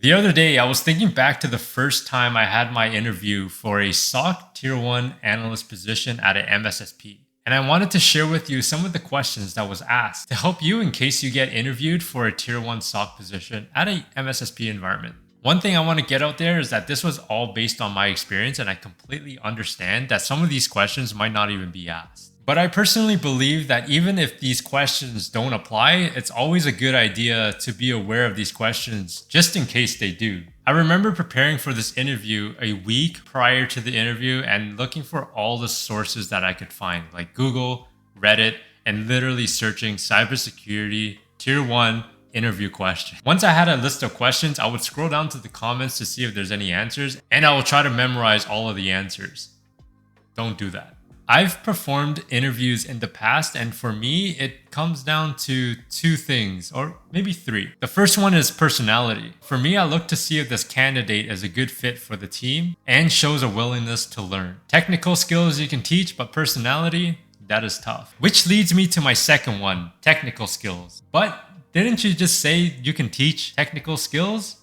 The other day, I was thinking back to the first time I had my interview for a SOC Tier 1 analyst position at an MSSP. And I wanted to share with you some of the questions that was asked to help you in case you get interviewed for a Tier 1 SOC position at a MSSP environment. One thing I want to get out there is that this was all based on my experience, and I completely understand that some of these questions might not even be asked. But I personally believe that even if these questions don't apply, it's always a good idea to be aware of these questions just in case they do. I remember preparing for this interview a week prior to the interview and looking for all the sources that I could find, like Google, Reddit, and literally searching cybersecurity Tier 1 interview question. Once I had a list of questions, I would scroll down to the comments to see if there's any answers, and I will try to memorize all of the answers. Don't do that. I've performed interviews in the past, and for me, it comes down to two things, or maybe three. The first one is personality. For me, I look to see if this candidate is a good fit for the team and shows a willingness to learn. Technical skills you can teach, but personality, that is tough. Which leads me to my second one, technical skills. But didn't you just say you can teach technical skills?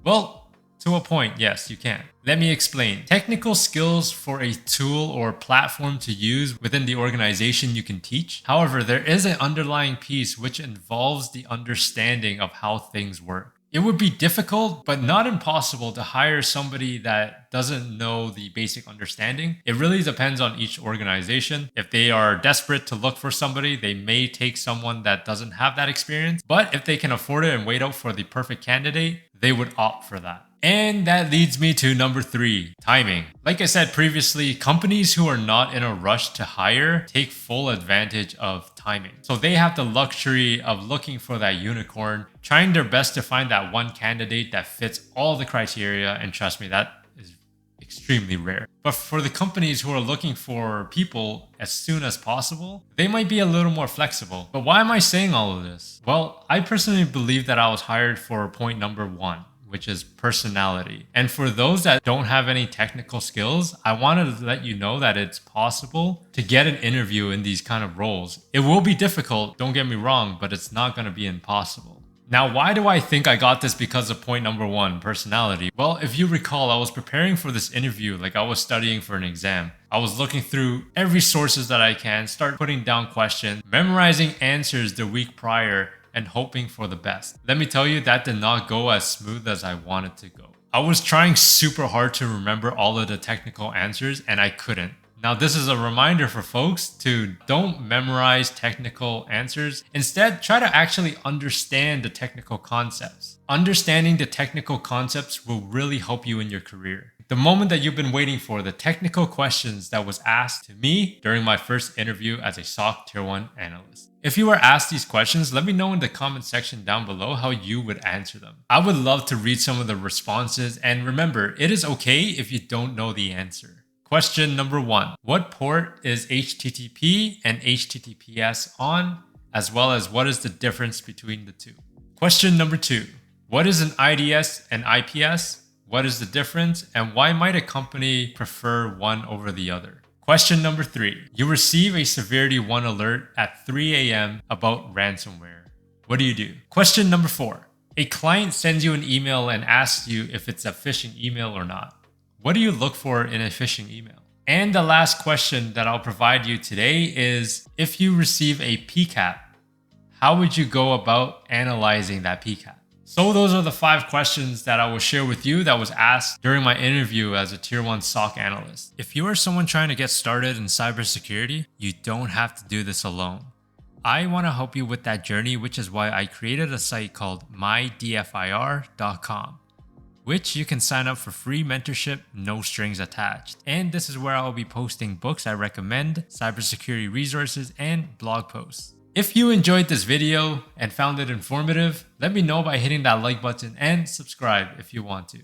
Well, to a point, yes, you can. Let me explain. Technical skills for a tool or platform to use within the organization you can teach. However, there is an underlying piece which involves the understanding of how things work. It would be difficult, but not impossible to hire somebody that doesn't know the basic understanding. It really depends on each organization. If they are desperate to look for somebody, they may take someone that doesn't have that experience. But if they can afford it and wait out for the perfect candidate, they would opt for that. And that leads me to number 3, timing. Like I said previously, companies who are not in a rush to hire take full advantage of timing. So they have the luxury of looking for that unicorn, trying their best to find that one candidate that fits all the criteria. And trust me, that is extremely rare. But for the companies who are looking for people as soon as possible, they might be a little more flexible. But why am I saying all of this? Well, I personally believe that I was hired for point number 1, which is personality. And for those that don't have any technical skills, I wanted to let you know that it's possible to get an interview in these kind of roles. It will be difficult, don't get me wrong, but it's not going to be impossible. Now, why do I think I got this because of point number 1, personality? Well, if you recall, I was preparing for this interview like I was studying for an exam. I was looking through every sources that I can, start putting down questions, memorizing answers the week prior, and hoping for the best. Let me tell you, that did not go as smooth as I wanted to go. I was trying super hard to remember all of the technical answers, and I couldn't. Now, this is a reminder for folks to don't memorize technical answers. Instead, try to actually understand the technical concepts. Understanding the technical concepts will really help you in your career. The moment that you've been waiting for, the technical questions that was asked to me during my first interview as a SOC Tier 1 analyst. If you were asked these questions, let me know in the comment section down below how you would answer them. I would love to read some of the responses, and remember, it is okay if you don't know the answer. Question number 1. What port is HTTP and HTTPS on, as well as what is the difference between the two? Question number 2. What is an IDS and IPS? What is the difference, and why might a company prefer one over the other? Question number 3. You receive a severity 1 alert at 3 a.m. about ransomware. What do you do? Question number 4. A client sends you an email and asks you if it's a phishing email or not. What do you look for in a phishing email? And the last question that I'll provide you today is, if you receive a PCAP, how would you go about analyzing that PCAP? So those are the 5 questions that I will share with you that was asked during my interview as a Tier 1 SOC analyst. If you are someone trying to get started in cybersecurity, you don't have to do this alone. I want to help you with that journey, which is why I created a site called MyDFIR.com, which you can sign up for free mentorship, no strings attached. And this is where I'll be posting books I recommend, cybersecurity resources, and blog posts. If you enjoyed this video and found it informative, let me know by hitting that like button and subscribe if you want to.